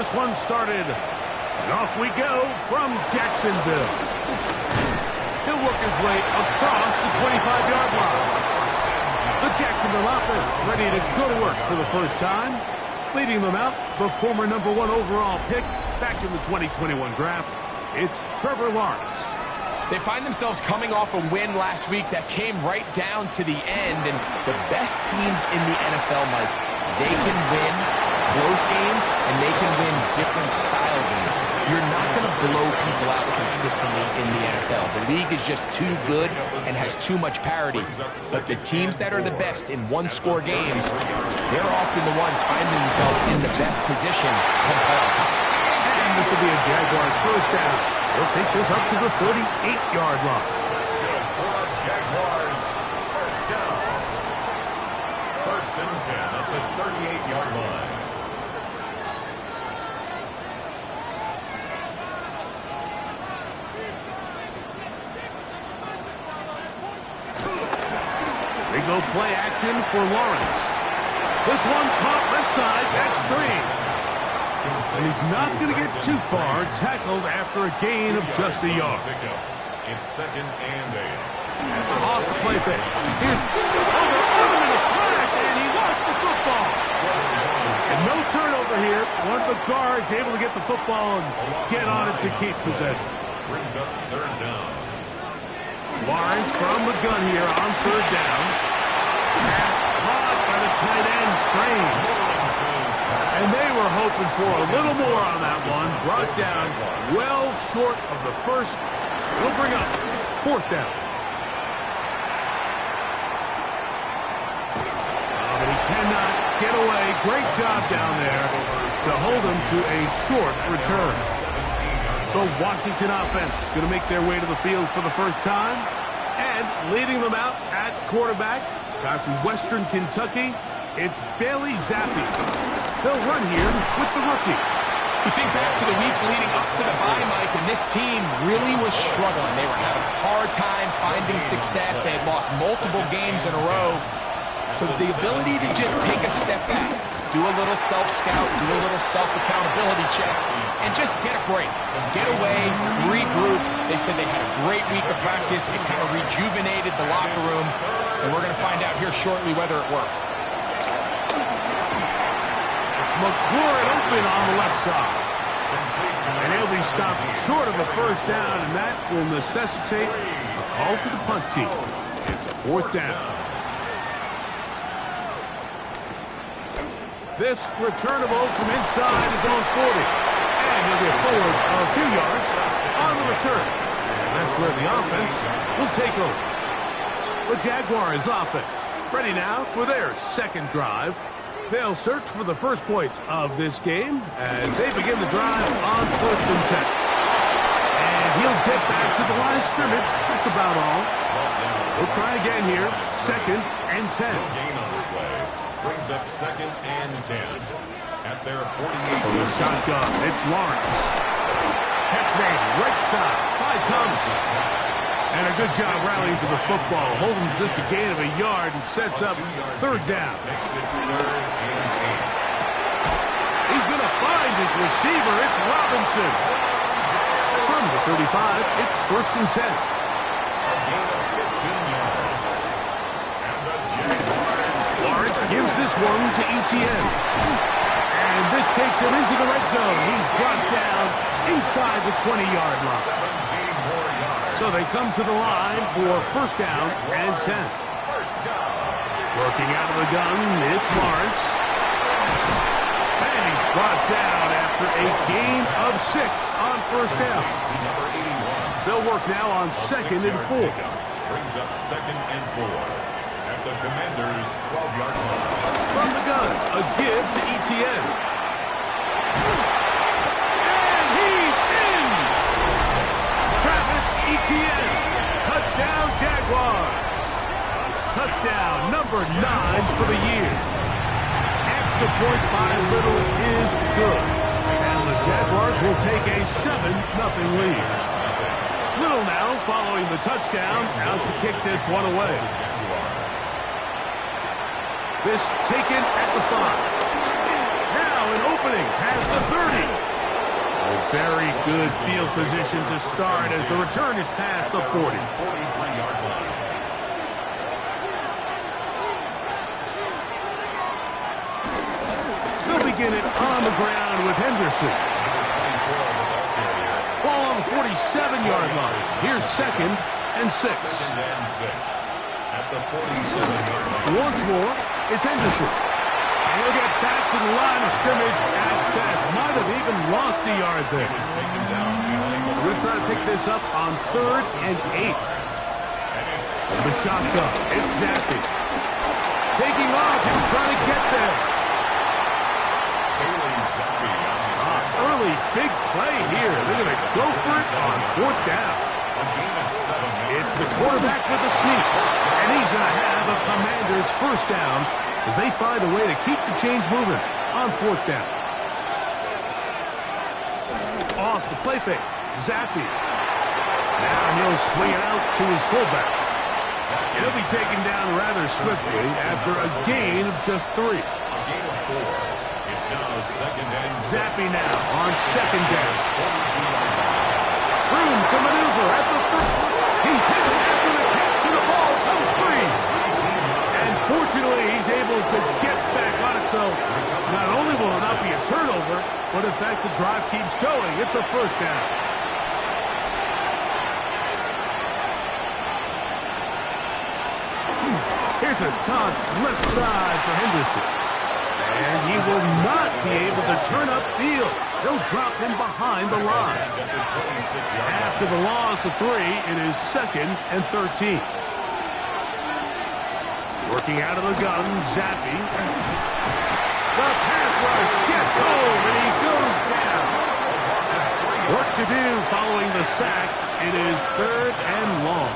this one started. And off we go from Jacksonville. He'll work his way across the 25-yard line. The Jacksonville offense ready to go to work for the first time. Leading them out, the former #1 overall pick back in the 2021 draft. It's Trevor Lawrence. They find themselves coming off a win last week that came right down to the end. And the best teams in the NFL, Mike, they can win close games and they can win different style games. You're not going to blow people out consistently in the NFL. The league is just too good and has too much parity. But the teams that are the best in one-score games, they're often the ones finding themselves in the best position come playoffs. And this will be a Jaguars first down. They'll take this up to the 38-yard line. Let's go for the Jaguars. First down. First and 10 at the 38-yard line. They go play action for Lawrence. This one caught left side. That's 3. And he's not going to get too far, tackled after a gain of just a yard. It's second and 8. Off the play fake. Here's over in a flash, and he lost the football. And no turnover here. One of the guards able to get the football and get on it to keep possession. Brings up third down. Lawrence from the gun here on third down. Pass caught by the tight end, Strange. And they were hoping for a little more on that one. Brought down well short of the first. We'll bring up fourth down. But he cannot get away. Great job down there to hold him to a short return. The Washington offense going to make their way to the field for the first time. And leading them out at quarterback, guy from Western Kentucky, it's Bailey Zappi. They'll run here with the rookie. You think back to the weeks leading up to the bye, Mike, and this team really was struggling. They were having a hard time finding success. They had lost multiple games in a row. So the ability to just take a step back, do a little self-scout, do a little self-accountability check, and just get a break. Get away, regroup. They said they had a great week of practice. It kind of rejuvenated the locker room. And we're going to find out here shortly whether it worked. McLaurin open on the left side. And he'll be stopped short of a first down, and that will necessitate a call to the punt team. It's a fourth down. This returnable from inside is on 40. And he'll be forward a few yards on the return. And that's where the offense will take over. The Jaguars offense ready now for their second drive. They'll search for the first points of this game as they begin the drive on first and 10. And he'll get back to the line of scrimmage. That's about all. We'll try again here. Second and 10. Gain on the play. Brings up second and 10. At their 48. From the shotgun, it's Lawrence. Catch made right side by Thomas. And a good job rallying to the football. Holding just a gain of a yard and sets up third down. Makes it third and 8. He's going to find his receiver. It's Robinson. From the 35, it's first and 10. A gain of 15 yards. And the Jaguars. Lawrence gives this one to Etienne. And this takes him into the red zone. He's brought down inside the 20-yard line. 17 more yards. So they come to the line for first down and 10. First down. Working out of the gun, it's Lawrence. And he's brought down after a gain of 6 on first down. Number 81. They'll work now on second and 4. Brings up second and 4. At the Commanders' 12-yard line. From the gun, a give to Etienne. And he's in! Travis Etienne. Touchdown, Jaguars. Touchdown number 9 for the year. Extra point by Little is good. And the Jaguars will take a 7-0 lead. Little now following the touchdown, out to kick this one away. This taken at the 5. Now an open opening past the 30. A very good field position to start as the return is past the 40. 43-yard line. They'll begin it on the ground with Henderson. Ball on the 47-yard line. Here's 2nd and 6. Second and 6 at the 47-yard line. Once more, it's Henderson. And he'll get back to the line of scrimmage at best. Might have even lost a yard there. He was taken down behind the We're going to try to pick this up on 3rd and 8. and it's The shotgun. It's Zappy. Taking off. He's trying to get there. Bailey Zappi on the snap. Early big play here. They're going to go for it on 4th down. A gain of 7 It's the quarterback with the sneak. And he's going to have a Commander's 1st down as they find a way to keep the chains moving on 4th down. Off the play fake. Zappy. Now he'll swing it out to his fullback. He'll be taken down rather swiftly after a gain of just 3. A gain of 4. It's now 2nd and 6. Zappy now on 2nd down. Room to maneuver at the 3rd. He's hit after the catch and the ball comes free. And fortunately, he's able to get back on it. So not only will it not be a turnover, but in fact the drive keeps going. It's a 1st down. Here's a toss left side for Henderson. And he will not be able to turn upfield. They'll drop him behind the line. After the loss of 3, it is 2nd and 13. Working out of the gun, Zappy. The pass rush gets home, and he goes down. Work to do following the sack. It is 3rd and long.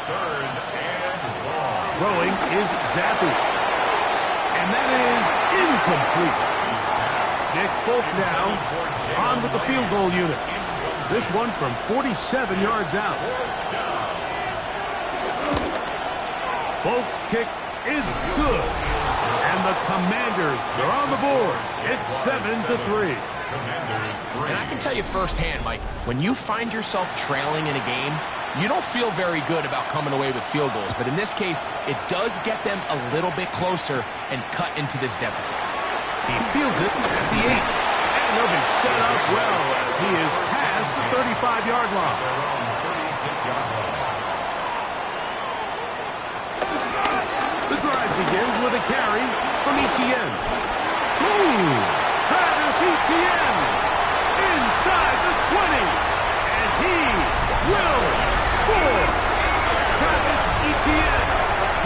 3rd and long. Throwing is Zappy. And that is incomplete. Nick Folk now on with the field goal unit. This one from 47 yards out. Folk's kick is good. And the Commanders are on the board. It's 7-3. Commanders 3. And I can tell you firsthand, Mike, when you find yourself trailing in a game, you don't feel very good about coming away with field goals. But in this case, it does get them a little bit closer and cut into this deficit. He fields it at the 8. And he'll be set up well as he is past the 35-yard line. Their own 36-yard line. The drive begins with a carry from Etienne. Travis Etienne inside the 20. And he will score. Travis Etienne.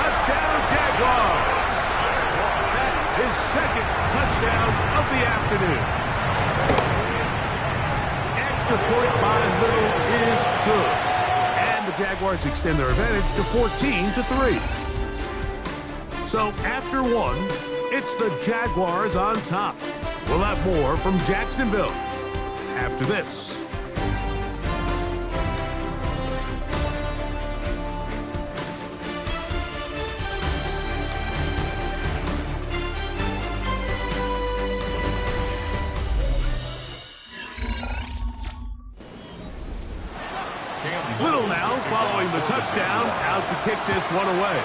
Touchdown Jaguars. His 2nd touchdown of the afternoon. Extra point by Little is good. And the Jaguars extend their advantage to 14-3. So after 1, it's the Jaguars on top. We'll have more from Jacksonville after this. Little now following the touchdown, out to kick this one away.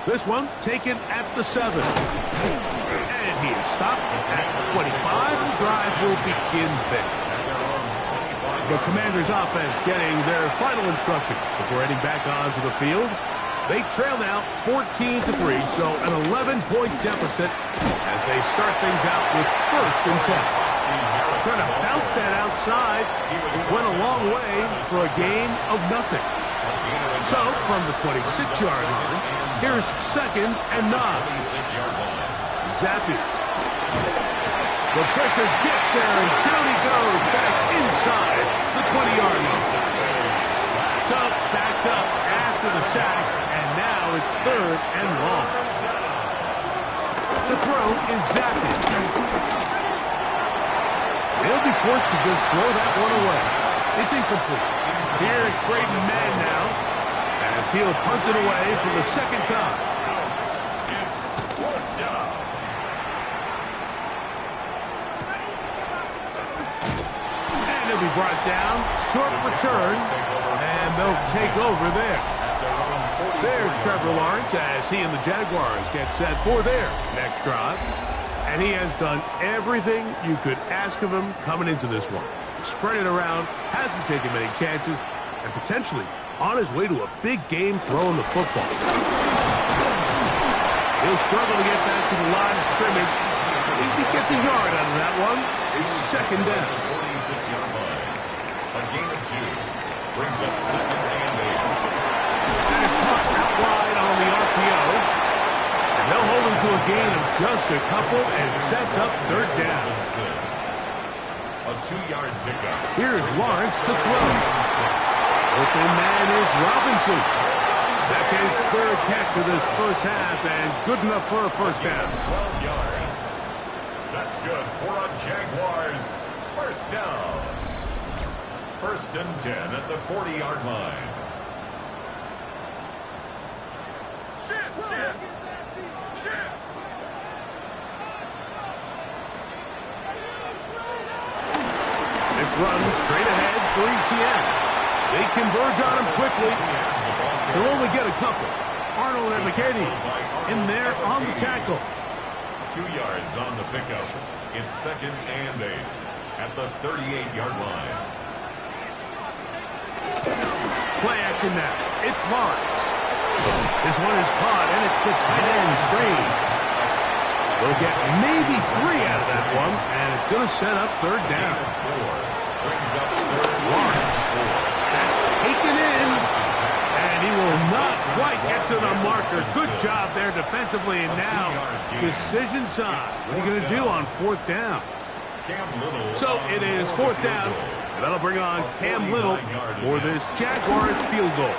This one taken at the 7. And he is stopped at 25. The drive will begin there. The Commanders offense getting their final instruction before heading back onto the field. They trail now 14-3, so an 11-point deficit as they start things out with 1st and 10. Trying to bounce that outside. It went a long way for a gain of nothing. So, from the 26-yard line, here's 2nd and 9. Zappy. The pressure gets there, and down he goes back inside the 20-yard line. So, backed up after the sack, and now it's 3rd and long. To throw is Zappy. He'll be forced to just throw that one away. It's incomplete. Here's Braden Mann now as he'll punt it away for the 2nd time. It's 4th down. he'll be brought down. Short return. And they'll take over there. There's Trevor Lawrence as he and the Jaguars get set for their next drive. And he has done everything you could ask of him coming into this one. Spread it around, hasn't taken many chances, and potentially on his way to a big game throwing the football. He'll struggle to get back to the line of scrimmage. He gets a yard out of that one. It's second down. 46-yard line. A gain of 2. Brings up second and 8. And it's caught out wide on the RPO. And they'll hold him to a gain of just a couple and sets up third down. A 2-yard pickup. Here's Lawrence to throw. Open man is Robinson. That's his third catch of this first half and good enough for a first down. 12 yards. That's good for a Jaguars first down. First and 10 at the 40-yard line. This runs straight ahead for ETN. They converge on him quickly. They'll only get a couple. Arnold and McKinney in there on the tackle. 2 yards on the pickup. It's second and 8 at the 38-yard line. Play action now. It's Lawrence. This one is caught, and it's the tight end straight. They'll get maybe 3 out of that one, and it's going to set up third down. 4 brings up third. Lawrence. That's taken in, and he will not quite get to the marker. Good job there defensively, and now decision time. What are you going to do on fourth down? So it is fourth down, and that'll bring on Cam Little for this Jaguars field goal.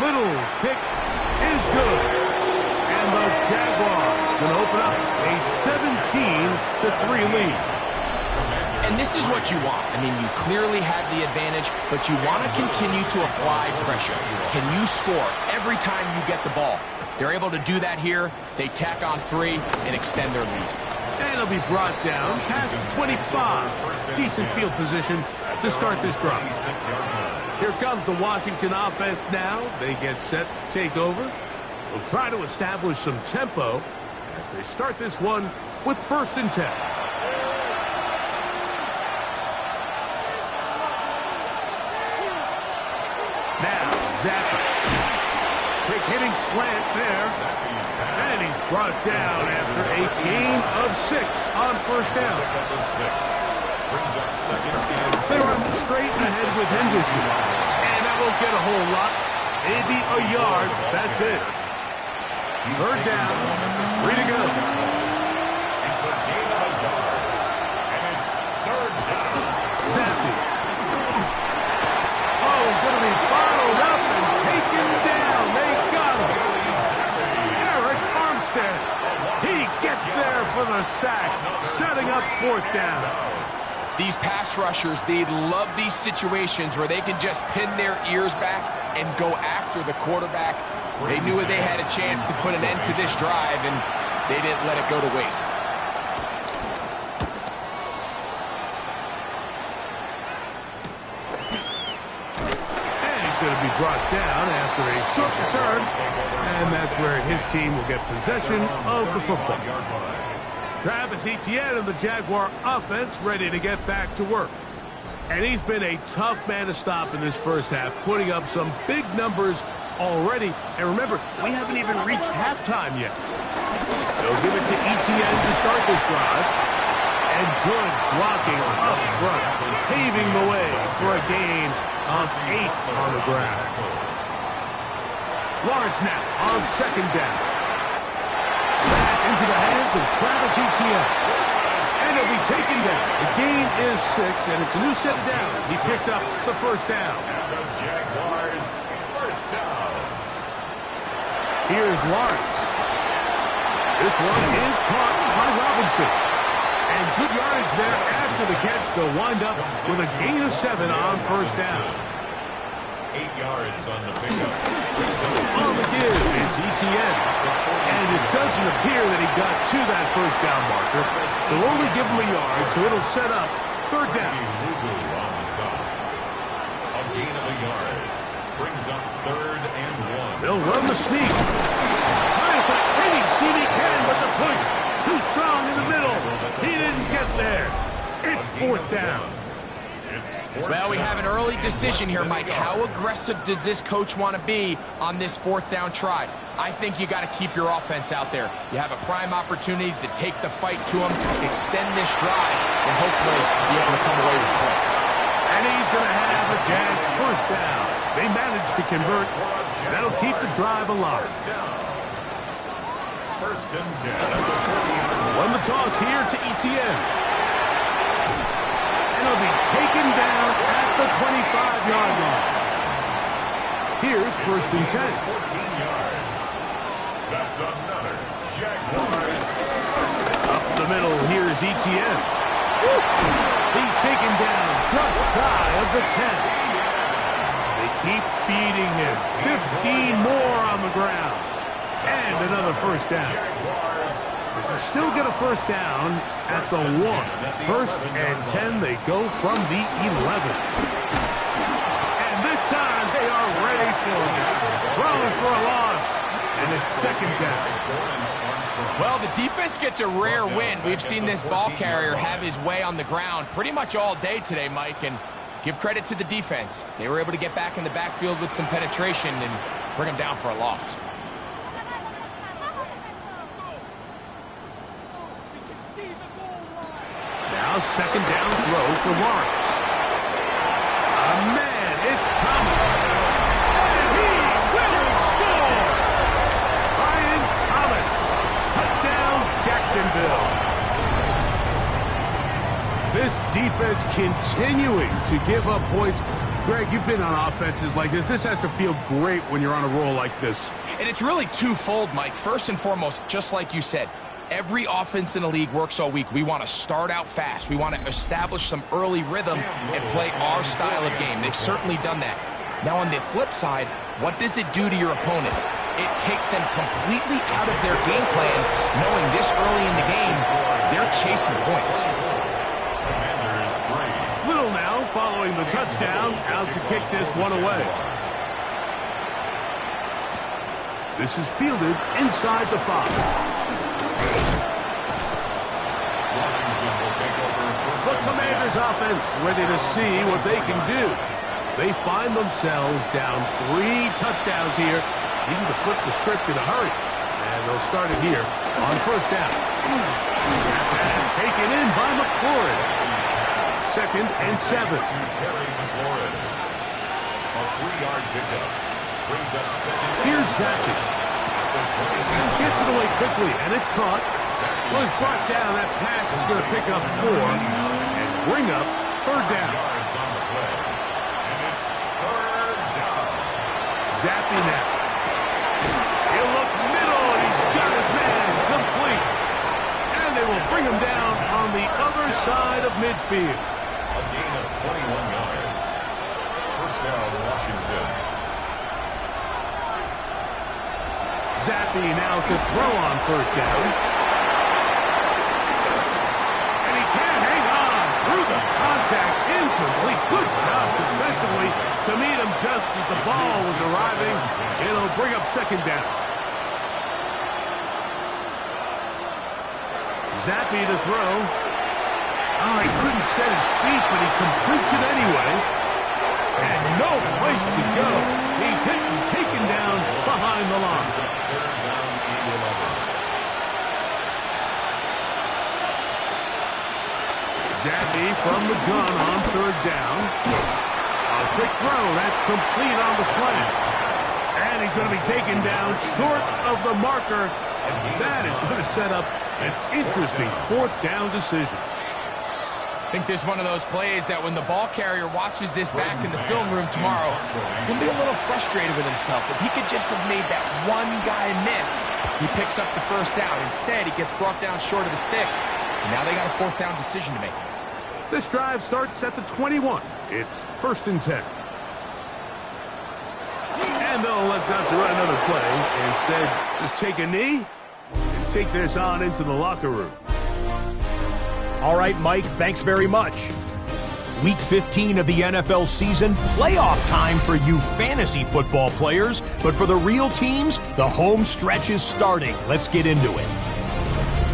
Little's kick is good, and the Jaguars going to open up a 17-3 lead. And this is what you want. I mean, you clearly have the advantage, but you want to continue to apply pressure. Can you score every time you get the ball? They're able to do that here. They tack on 3 and extend their lead. And it'll be brought down past 25. Decent field position to start this drive. Here comes the Washington offense now. They get set to take over. They'll try to establish some tempo as they start this one with first and 10. Now, Zappa. Quick hitting slant there. And he's brought down after a gain of 6 on first down. They run straight ahead with Henderson. And that won't get a whole lot. Maybe a yard. That's it. Third down. 3 to go. It's a gain of a yard. And it's third down. Zappi. Oh, he's going to be bottled up and taken down. They got him. Eric Armstead. He gets there for the sack, setting up fourth down. These pass rushers, they love these situations where they can just pin their ears back and go after the quarterback. They knew they had a chance to put an end to this drive, and they didn't let it go to waste. And he's going to be brought down after a short return, and that's where his team will get possession of the football. Travis Etienne and the Jaguar offense ready to get back to work. And he's been a tough man to stop in this first half, putting up some big numbers already. And remember, we haven't even reached halftime yet. They'll give it to Etienne to start this drive. And good blocking up front, paving the way for a gain of 8 on the ground. Lawrence now on second down. That's into the hands of Travis Etienne. And he'll be taken down. The gain is 6, and it's a new set of downs. He picked up the first down. And the Jaguars first down. Here's Lawrence. This one is caught by Robinson. And good yardage there after the catch. They'll wind up with a gain of 7 on first down. 8 yards on the pickup. On the give, it's Etienne. And it doesn't appear that he got to that first down marker. They'll only give him a yard, so it'll set up third down. gain of a yard. Brings up 3rd and 1. They'll run the sneak. Trying for any seam he can, but the push too strong in the middle. He didn't get there. It's 4th down. Well, we have an early decision here, Mike. How aggressive does this coach want to be on this 4th down try? I think you got to keep your offense out there. You have a prime opportunity to take the fight to him, extend this drive, and hopefully be able to come away with points. And he's going to have the Jags 1st down. They managed to convert. That'll keep the drive alive. 1st and 10. Run the toss here to Etienne. And he'll be taken down at the 25-yard line. Here's 1st and 10. 14 yards. That's another Jaguars. Up the middle, here's Etienne. He's taken down just shy of the 10. They keep beating him. 15 more on the ground. And another 1st down. They still get a 1st down at the 1. 1st and 10, they go from the 11. And this time, they are ready for it. Throwing for a loss. And it's 2nd down. Well, the defense gets a rare win. We've seen this ball carrier have his way on the ground pretty much all day today, Mike, and give credit to the defense. They were able to get back in the backfield with some penetration and bring him down for a loss. Now 2nd down throw for Lawrence. Man, it's Thomas. And he will score! Brian Thomas. Touchdown, Jacksonville. This defense continuing to give up points. Greg, you've been on offenses like this. This has to feel great when you're on a roll like this. And it's really twofold, Mike. First and foremost, just like you said, every offense in the league works all week. We want to start out fast. We want to establish some early rhythm and play our style of game. They've certainly done that. Now, on the flip side, what does it do to your opponent? It takes them completely out of their game plan, knowing this early in the game, they're chasing points. Little now following the touchdown, out to kick this one away. This is fielded inside the 5. The Commanders' offense ready to see what they can do. They find themselves down 3 touchdowns here, needing to flip the script in a hurry. And they'll start it here on 1st down. That pass taken in by McLaurin. 2nd and 7. A 3-yard pickup. Brings up 2nd. Here's Zappi. Gets it away quickly, and it's caught. Was brought down. That pass is going to pick up 4 and bring up 3rd down. Zappi now. He'll look middle, and he's got his man complete. And they will bring him down on the other side of midfield. A gain of 21 yards. 1st down, Washington. Zappi now to throw on 1st down. Contact incomplete. Good job defensively to meet him just as the ball was arriving. It'll bring up 2nd down. Zappi to throw. Oh, he couldn't set his feet, but he completes it anyway. And no place to go. He's hit and taken down behind the line. Zappi from the gun on 3rd down. A quick throw. That's complete on the slant. And he's going to be taken down short of the marker. And that is going to set up an interesting 4th down decision. I think this is one of those plays that when the ball carrier watches this back in the film room tomorrow, he's going to be a little frustrated with himself. If he could just have made that one guy miss, he picks up the 1st down. Instead, he gets brought down short of the sticks. And now they got a 4th down decision to make. This drive starts at the 21. It's 1st and 10. And they'll let Dutch run another play. Instead, just take a knee and take this on into the locker room. All right, Mike, thanks very much. Week 15 of the NFL season, playoff time for you fantasy football players. But for the real teams, the home stretch is starting. Let's get into it.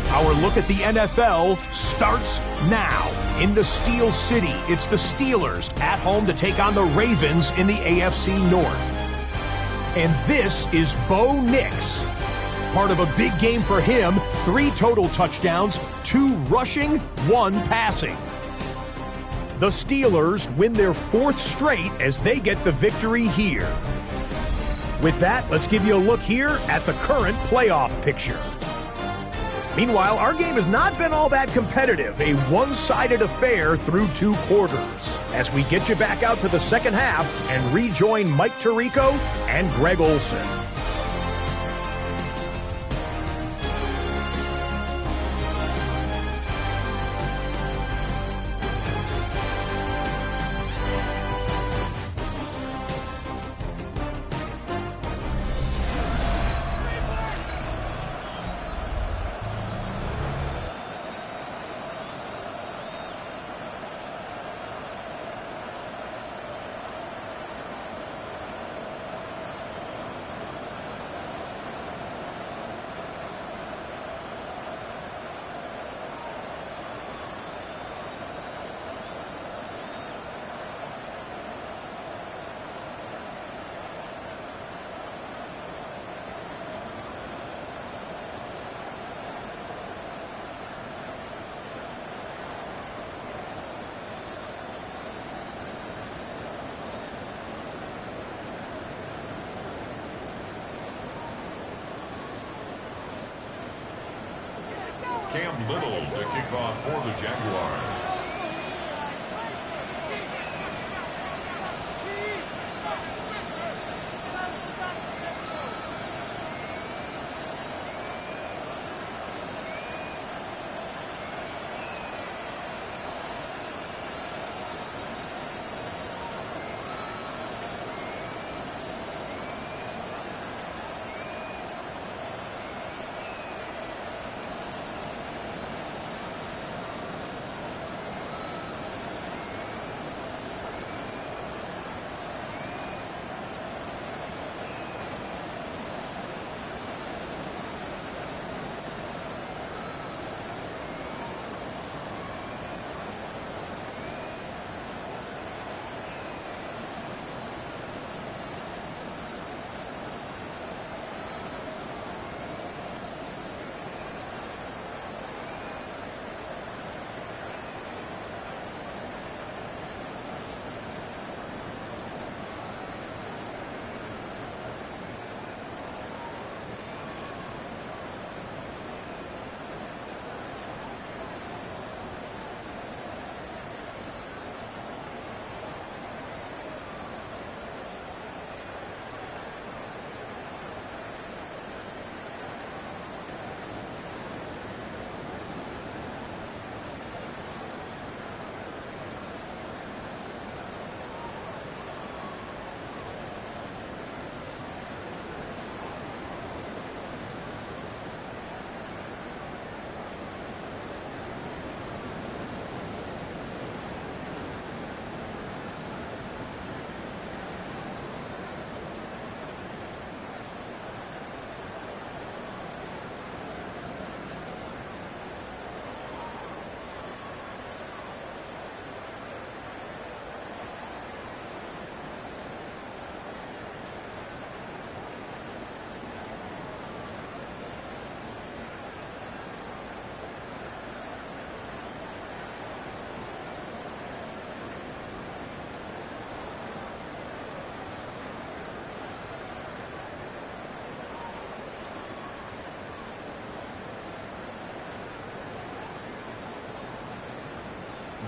Our look at the NFL starts now. In the Steel City, it's the Steelers at home to take on the Ravens in the AFC North. And this is Bo Nix. Part of a big game for him, 3 total touchdowns, 2 rushing, 1 passing. The Steelers win their 4th straight as they get the victory here. With that, let's give you a look here at the current playoff picture. Meanwhile, our game has not been all that competitive, a one-sided affair through 2 quarters. As we get you back out to the second half and rejoin Mike Tirico and Greg Olson. Cam Little to kick off for the Jaguars.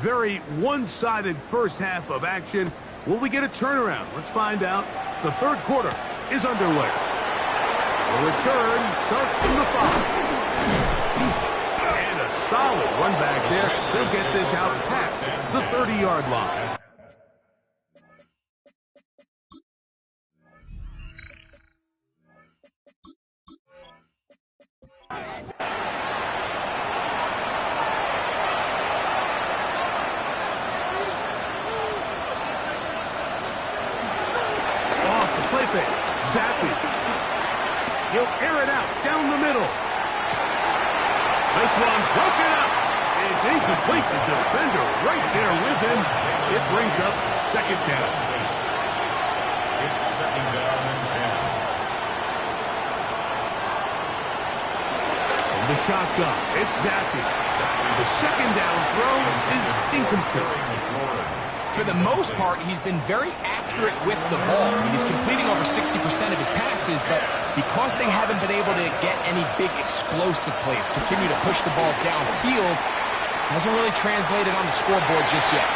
Very one-sided first half of action. Will we get a turnaround? Let's find out. The third quarter is underway. The return starts from the 5. And a solid run back there. They'll get this out past the 30-yard line. one broken up. It's incomplete. The defender right there with him. It brings up second down. It's second down and 10. From the shotgun, it's Zappi. The second down throw is incomplete. For the most part, he's been very accurate with the ball. I mean, he's completing over 60% of his passes, but because they haven't been able to get any big explosive plays, continue to push the ball downfield, hasn't really translated on the scoreboard just yet.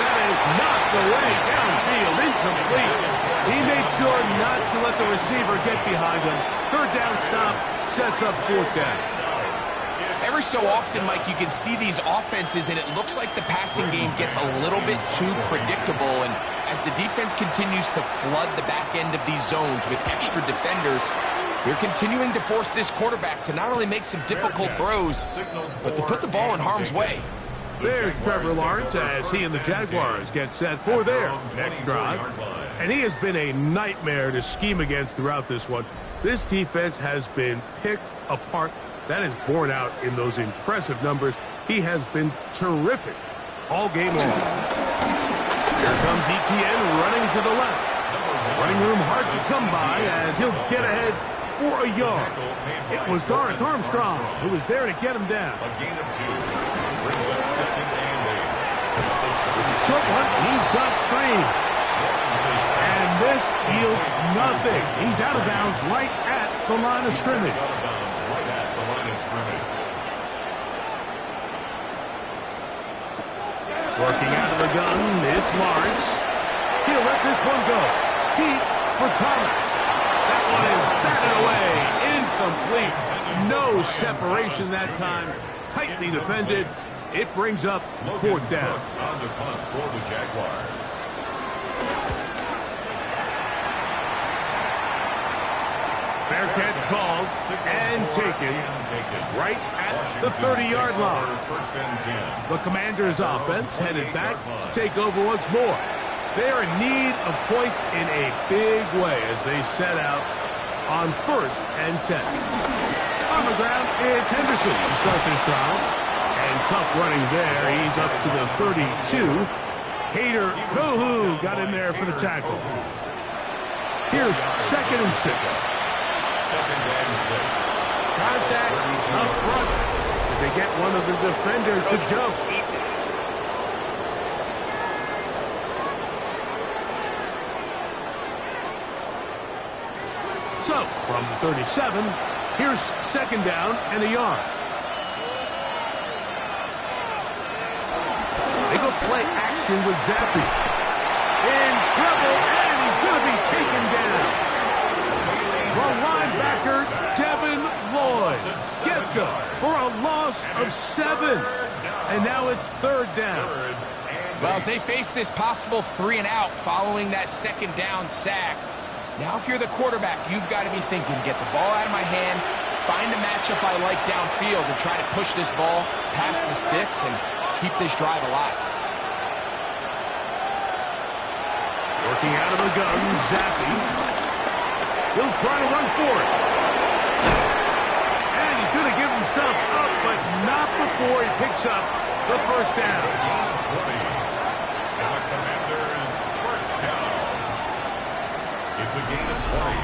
That is knocked away downfield, incomplete. He made sure not to let the receiver get behind him. Third down stop sets up fourth down. Every so often, Mike, you can see these offenses, and it looks like the passing game gets a little bit too predictable. And as the defense continues to flood the back end of these zones with extra defenders, they're continuing to force this quarterback to not only make some difficult throws, but to put the ball in harm's way. There's Trevor Lawrence as he and the Jaguars get set for their next drive. And he has been a nightmare to scheme against throughout this one. This defense has been picked apart. That is borne out in those impressive numbers. He has been terrific all game long. Here comes Etienne running to the left. Running room hard to come by as he'll get ahead for a yard. It was Dorrance Armstrong who was there to get him down. A gain of 2 brings up second and 8. It's a short one. He's got screen. And this yields nothing. He's out of bounds right at the line of scrimmage. Working out of the gun, it's Lawrence. He'll let this one go. Deep for Thomas. That one is batted away. Incomplete. No separation that time. Tightly defended. It brings up fourth down. On the punt for the Jaguars. Fair catch called and taken right at the 30-yard line. First and 10. The Commanders' offense headed back to take over once more. They are in need of points in a big way as they set out on first and 10. On the ground, it's Henderson to start this drive. And tough running there. He's up to the 32. Hader Kohu got in there for the tackle. Here's second and 6. Second and 6. Contact up front as they get one of the defenders to jump. So, from the 37, here's second down and a yard. They go play action with Zappi. In trouble, and he's going to be taken down. The linebacker, Devin Lloyd, gets him for a loss of 7. And now it's third down. Well, as they face this possible 3 and out following that second down sack, now if you're the quarterback, you've got to be thinking, get the ball out of my hand, find a matchup I like downfield and try to push this ball past the sticks and keep this drive alive. Working out of the gun, Zappi. He'll try to run for it. And he's going to give himself up, but not before he picks up the first down. 20. And the Commanders first down. It's a gain of 20.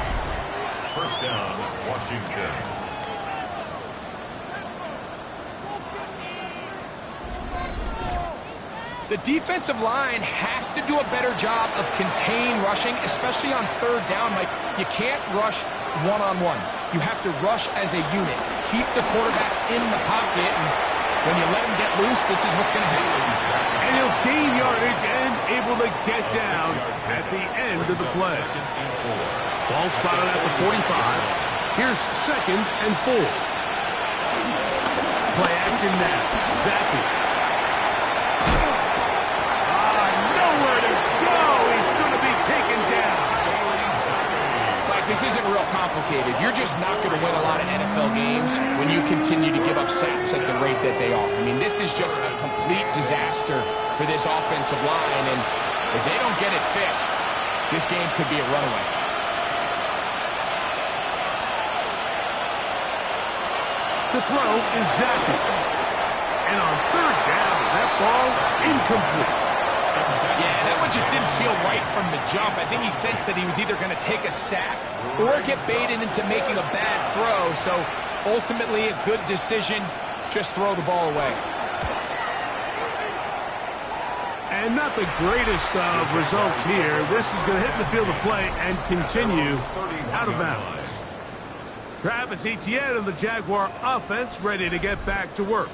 First down, Washington. The defensive line has to do a better job of contain rushing, especially on third down. Like, you can't rush one-on-one. You have to rush as a unit. Keep the quarterback in the pocket, and when you let him get loose, this is what's going to happen. And he'll gain yardage and able to get down at the end of the play. Ball spotted at the 45. Here's second and 4. Play action now. Zappi. This isn't real complicated. You're just not going to win a lot of NFL games when you continue to give up sacks at the rate that they are. I mean, this is just a complete disaster for this offensive line, and if they don't get it fixed, this game could be a runaway. To throw is Zappi. And on third down, that ball incomplete. Yeah, that one just didn't feel right from the jump. I think he sensed that he was either going to take a sack or get baited into making a bad throw. So ultimately a good decision. Just throw the ball away. And not the greatest of results here. This is going to hit the field of play and continue out of bounds. Travis Etienne and the Jaguar offense ready to get back to work.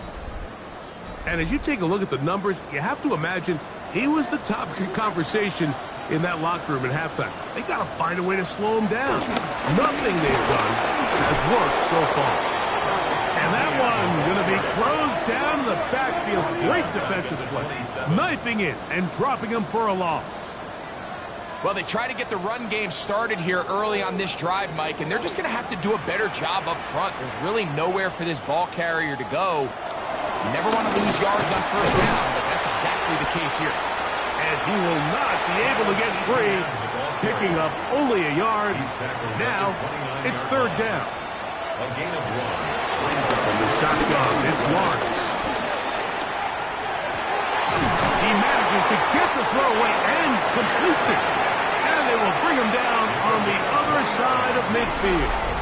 And as you take a look at the numbers, you have to imagine he was the topic of conversation in that locker room at halftime. They got to find a way to slow him down. Nothing they've done has worked so far. And that one going to be closed down in the backfield. Great defensive play. Knifing it and dropping him for a loss. Well, they try to get the run game started here early on this drive, Mike, and they're just going to have to do a better job up front. There's really nowhere for this ball carrier to go. You never want to lose yards on first down, but that's exactly the case here. And he will not be able to get free, picking up only a yard. Now it's third down. From the shotgun, it's Lawrence. He manages to get the throw away and completes it. And they will bring him down on the other side of midfield.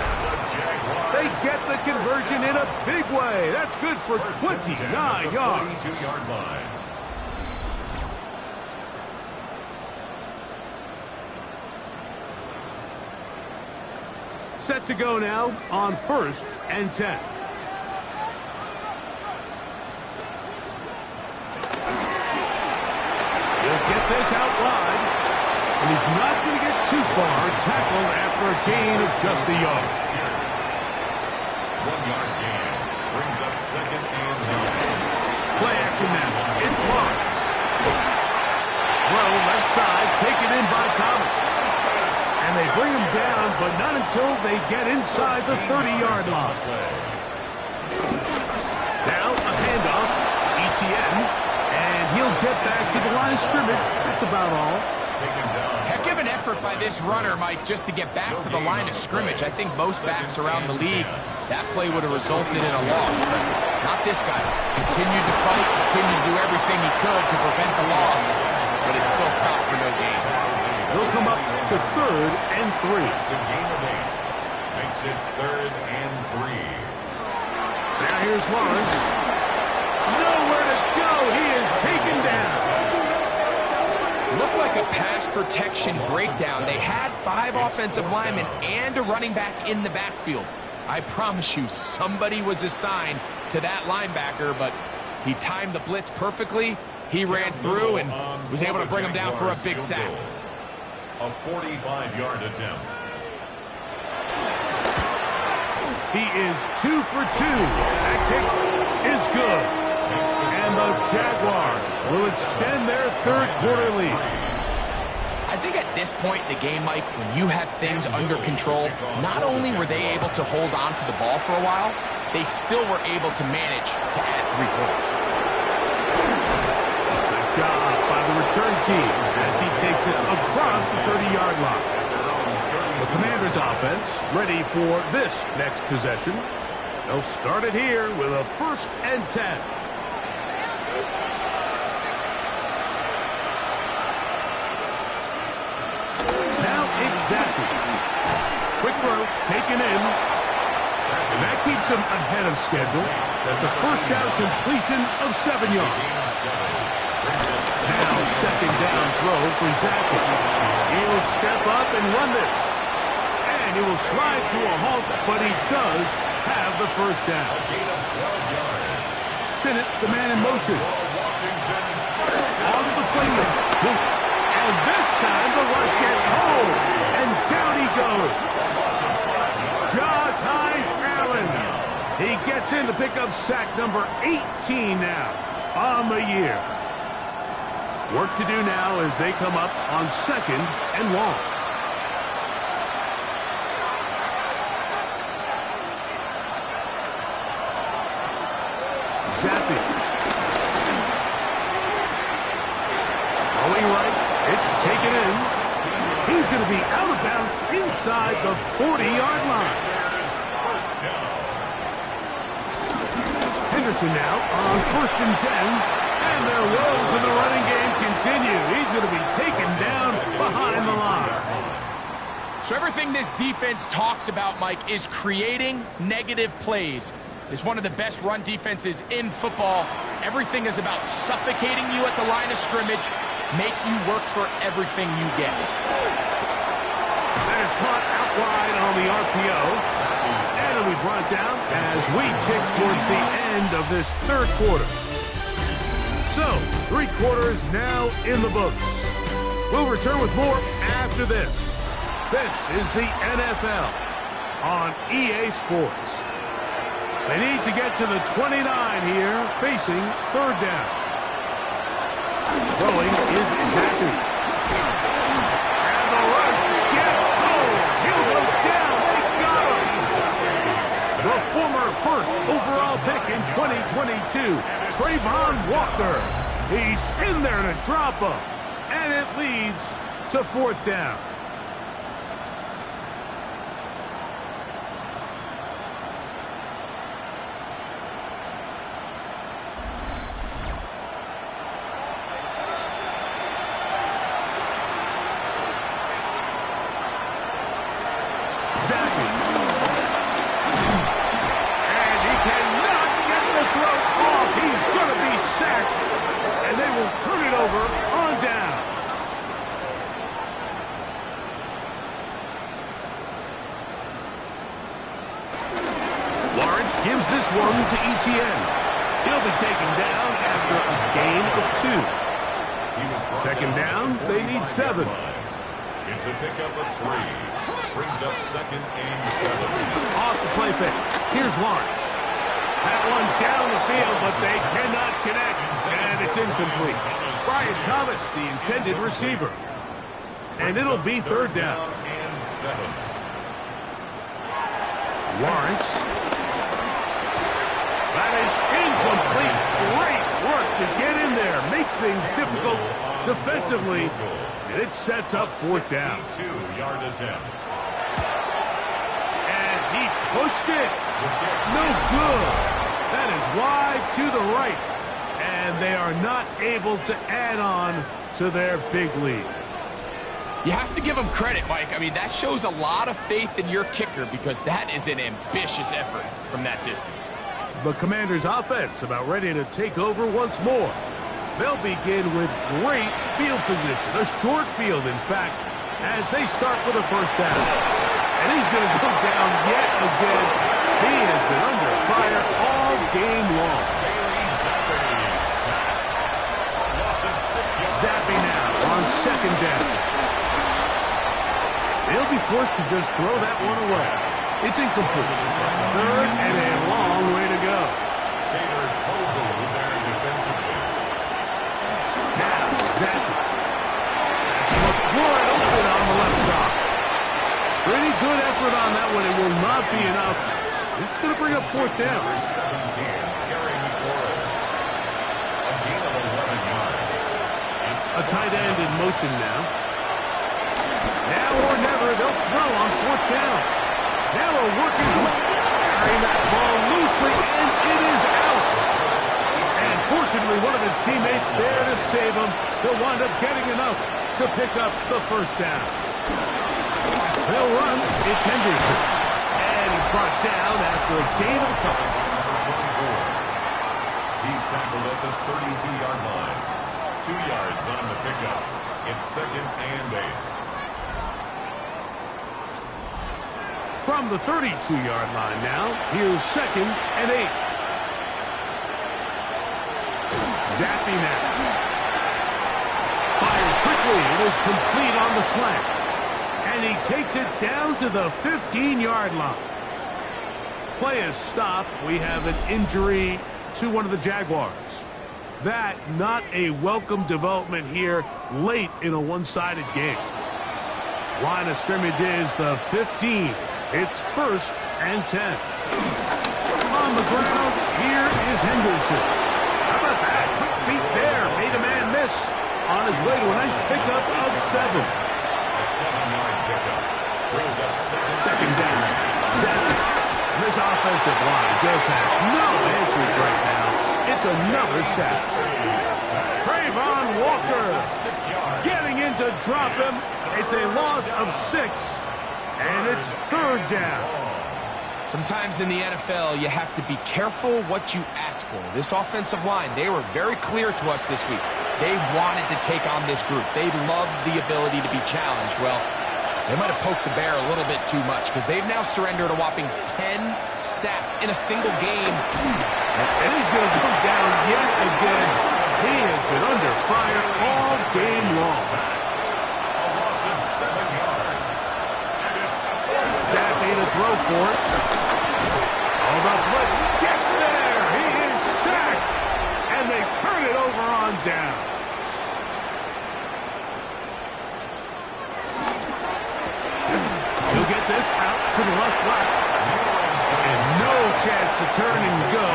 They get the conversion in a big way. That's good for 29 yards. 32-yard line. Set to go now on 1st and 10. He'll get this out wide, and he's not going to get too far. Tackled after a gain of just a yard. 1-yard gain brings up 2nd and 9. Play action now. It's Lawrence. Throw left side, taken in by Thomas. And they bring him down, but not until they get inside the 30-yard line. Now a handoff, Etienne, and he'll get back to the line of scrimmage. That's about all. Heck of an effort by this runner, Mike, just to get back to the line of scrimmage. I think most backs around the league, that play would have resulted in a loss, but not this guy. Continued to fight, continued to do everything he could to prevent the loss, but it still stopped for no gain. He'll come up to 3rd and 3. It's a gain of 8. Makes it 3rd and 3. Now here's Lawrence. Nowhere to go. He is taken down. Looked like a pass protection breakdown. They had 5 offensive linemen and a running back in the backfield. I promise you, somebody was assigned to that linebacker, but he timed the blitz perfectly. He ran through and was able to bring him down for a big sack. A 45-yard attempt. He is 2 for 2. That kick is good. And the Jaguars will extend their 3rd quarter lead. I think at this point in the game, Mike, when you have things under control, not only were they able to hold on to the ball for a while, they still were able to manage to add 3 points. Nice job by the return team as he takes it across the 30-yard line. The Commanders' offense ready for this next possession. They'll start it here with a 1st and 10. Zappi. Quick throw, taken in. And that keeps him ahead of schedule. That's a 1st down completion of 7 yards. Now 2nd down throw for Zappi. He'll step up and run this. And he will slide to a halt, but he does have the 1st down. Sinnott, the man in motion. On to the playmaker. And this time the rush gets home. And down he goes. Josh Hines-Allen. He gets in to pick up sack number 18 now on the year. Work to do now as they come up on 2nd and long. Zappi. Going right. It's taken in. He's going to be out of bounds inside the 40-yard line. Henderson now on 1st and 10. And their woes in the running game continue. He's going to be taken down behind the line. So everything this defense talks about, Mike, is creating negative plays. It's one of the best run defenses in football. Everything is about suffocating you at the line of scrimmage, make you work for everything you get. That is caught out wide on the RPO. And it'll be brought down as we tick towards the end of this third quarter. So, 3 quarters now in the books. We'll return with more after this. This is the NFL on EA Sports. They need to get to the 29 here, facing 3rd down. Throwing is Zachary. And the rush gets home. He'll go down. They got him. The former first overall pick in 2022, Trayvon Walker. He's in there to drop him. And it leads to 4th down. Gives this one to Etienne. He'll be taken down after a gain of 2. 2nd down, they need 7. It's a pickup of 3. Brings up 2nd and 7. Off the play fake. Here's Lawrence. That one down the field, but they cannot connect, and it's incomplete. Brian Thomas, the intended receiver. And it'll be 3rd down. And 7. Lawrence. That is incomplete. Great work to get in there. Make things difficult defensively. And it sets up 4th down. 62-yard attempt. And he pushed it. No good. That is wide to the right. And they are not able to add on to their big lead. You have to give them credit, Mike. I mean, that shows a lot of faith in your kicker because that is an ambitious effort from that distance. The Commanders' offense about ready to take over once more. They'll begin with great field position, a short field, in fact, as they start with a 1st down. And he's going to go down yet again. He has been under fire all game long. Zappy now on 2nd down. They'll be forced to just throw that one away. It's incomplete. 3rd and a long way to go. Now, Zappy. McLaurin open on the left side. Pretty good effort on that one. It will not be enough. It's going to bring up 4th down. A tight end in motion now. Now or never, they'll throw on 4th down. Now a working carrying that ball loosely, and it is out. And fortunately, one of his teammates there to save him. They'll wind up getting enough to pick up the 1st down. They'll run. It's Henderson. And he's brought down after a gain of a couple. He's tackled at the 32-yard line. 2 yards on the pickup. It's 2nd and 8. From the 32-yard line now, here's 2nd and 8. Zappy now. Fires quickly. It is complete on the slant. And he takes it down to the 15-yard line. Play is stopped. We have an injury to one of the Jaguars. That not a welcome development here late in a one-sided game. Line of scrimmage is the 15. It's 1st and 10. On the ground, here is Henderson. How about that? Quick feet there. Made a man miss on his way to a nice pickup of 7. A 7-yard pickup. Brings up 2nd down. Zappy. And this offensive line just has no answers right now. That's another sack. Trayvon Walker getting in to drop him. It's a loss of 6, and it's 3rd down. Sometimes in the NFL, you have to be careful what you ask for. This offensive line, they were very clear to us this week. They wanted to take on this group. They loved the ability to be challenged. Well, they might have poked the bear a little bit too much because they've now surrendered a whopping 10 sacks in a single game. And he's going to go down yet again. He has been under fire all game long. A loss of 7 yards. And it's Zach made a throw for it. Oh, the blitz gets there. He is sacked. And they turn it over on down. He'll get this out to the left flat. And no chance to turn and go.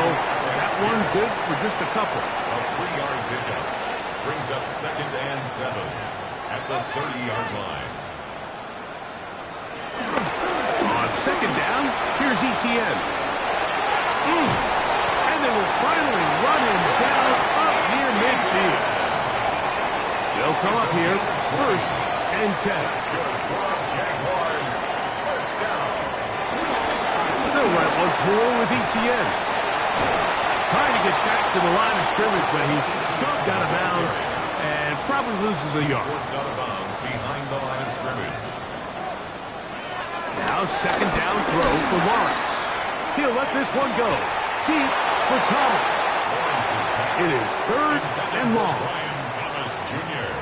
That one good for just a couple. a 3-yard pickup. Brings up 2nd and 7 at the 30-yard line. On 2nd down, here's Etienne. And they will finally run him down up near midfield. They'll come up here, 1st and 10. Good for our Jaguars. First down. They'll run it once more with Etienne. Trying to get back to the line of scrimmage, but he's shoved out of bounds and probably loses a yard. Forced out of bounds behind the line of scrimmage. Now 2nd down throw for Lawrence. He'll let this one go. Deep for Thomas. It is 3rd and long. Ryan Thomas Jr.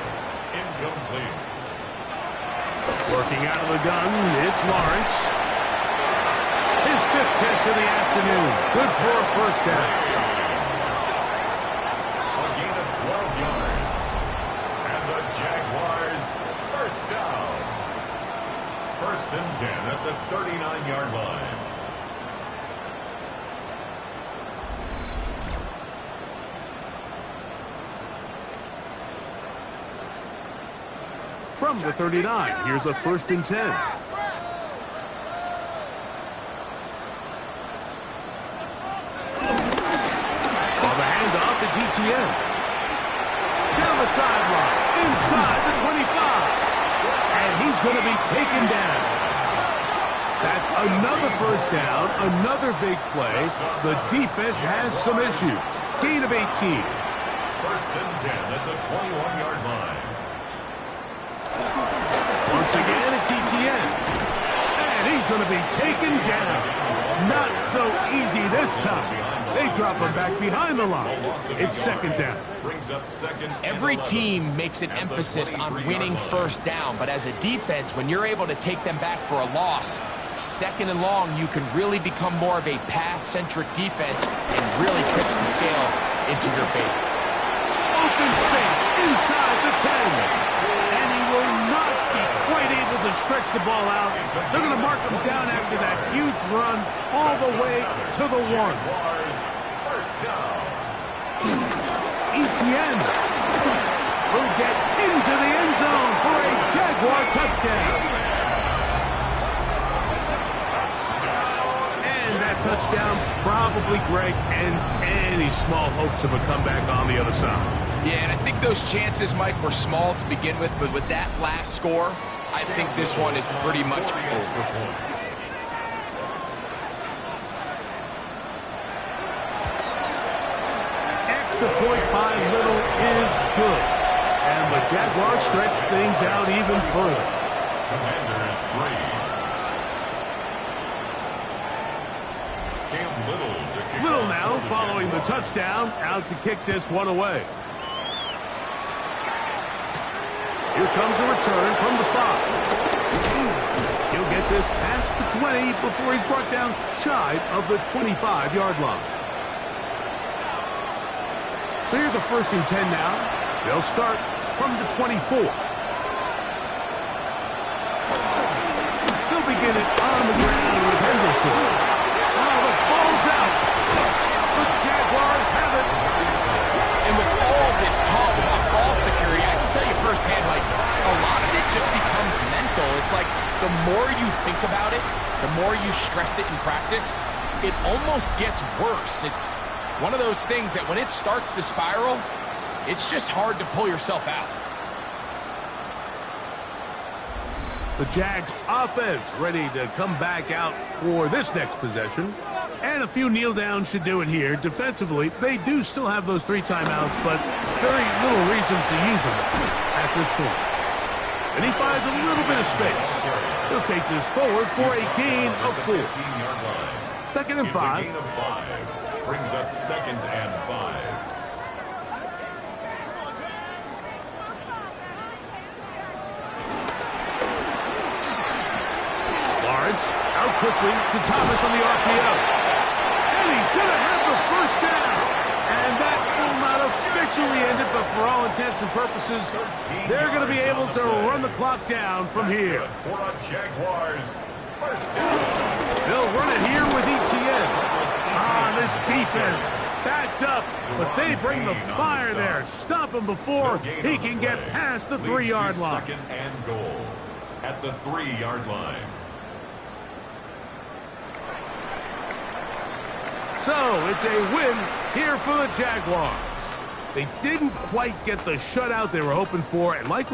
Incomplete. Working out of the gun, it's Lawrence. His 5th catch of the afternoon. Good for a 1st down. A gain of 12 yards. And the Jaguars, 1st down. 1st and 10 at the 39-yard line. From the 39, here's a 1st and 10. On the handoff to GTN. Down the sideline, inside the 25. And he's going to be taken down. That's another 1st down, another big play. The defense has some issues. Gain of 18. 1st and 10 at the 21-yard line. Once again, it's Etienne. And he's going to be taken down. Not so easy this time. They drop him back behind the line. It's 2nd down. Brings up 2nd. Every team makes an emphasis on winning 1st down, but as a defense, when you're able to take them back for a loss, 2nd and long, you can really become more of a pass-centric defense and really tips the scales into your favor. Open space inside the 10. And he will not be quite able to stretch the ball out. They're going to mark him down after that huge run all the way to the 1. Jaguars, 1st down. Etienne will get into the end zone for a Jaguar touchdown. And that touchdown probably, Greg, ends any small hopes of a comeback on the other side. Yeah, and I think those chances, Mike, were small to begin with, but with that last score, I think this one is pretty much over. Extra point by Little is good. And the Jaguars stretch things out even further. Commanders 3. Cam Little to kick Little off now for the following the Jaguars. touchdown, out to kick this one away. Here comes a return from the 5. He'll get this past the 20 before he's brought down shy of the 25-yard line. So here's a 1st and 10 now. They'll start from the 24. They'll begin it on the ground with Henderson. Oh, the ball's out. The Jaguars have it. And with all this talk about ball security, I can tell you firsthand, like, a lot of it just becomes mental. It's like the more you think about it, the more you stress it in practice, it almost gets worse. One of those things that when it starts to spiral, it's just hard to pull yourself out. The Jags offense ready to come back out for this next possession. And a few kneel downs should do it here. Defensively, they do still have those 3 timeouts, but very little reason to use them at this point. And he finds a little bit of space. He'll take this forward for a gain of 4. 2nd and 5. Gain of 5. Brings up 2nd and 5. Lawrence out quickly to Thomas on the RPO. And he's going to have the first down. And that will not officially end it, but for all intents and purposes, they're going to be able to run the clock down from here. For a Jaguars, first down. They'll run it here with Etienne. This defense backed up, but they bring the fire there. Stop him before he can get past the 3-yard line. 2nd and goal at the 3-yard line. So it's a win here for the Jaguars. They didn't quite get the shutout they were hoping for, and like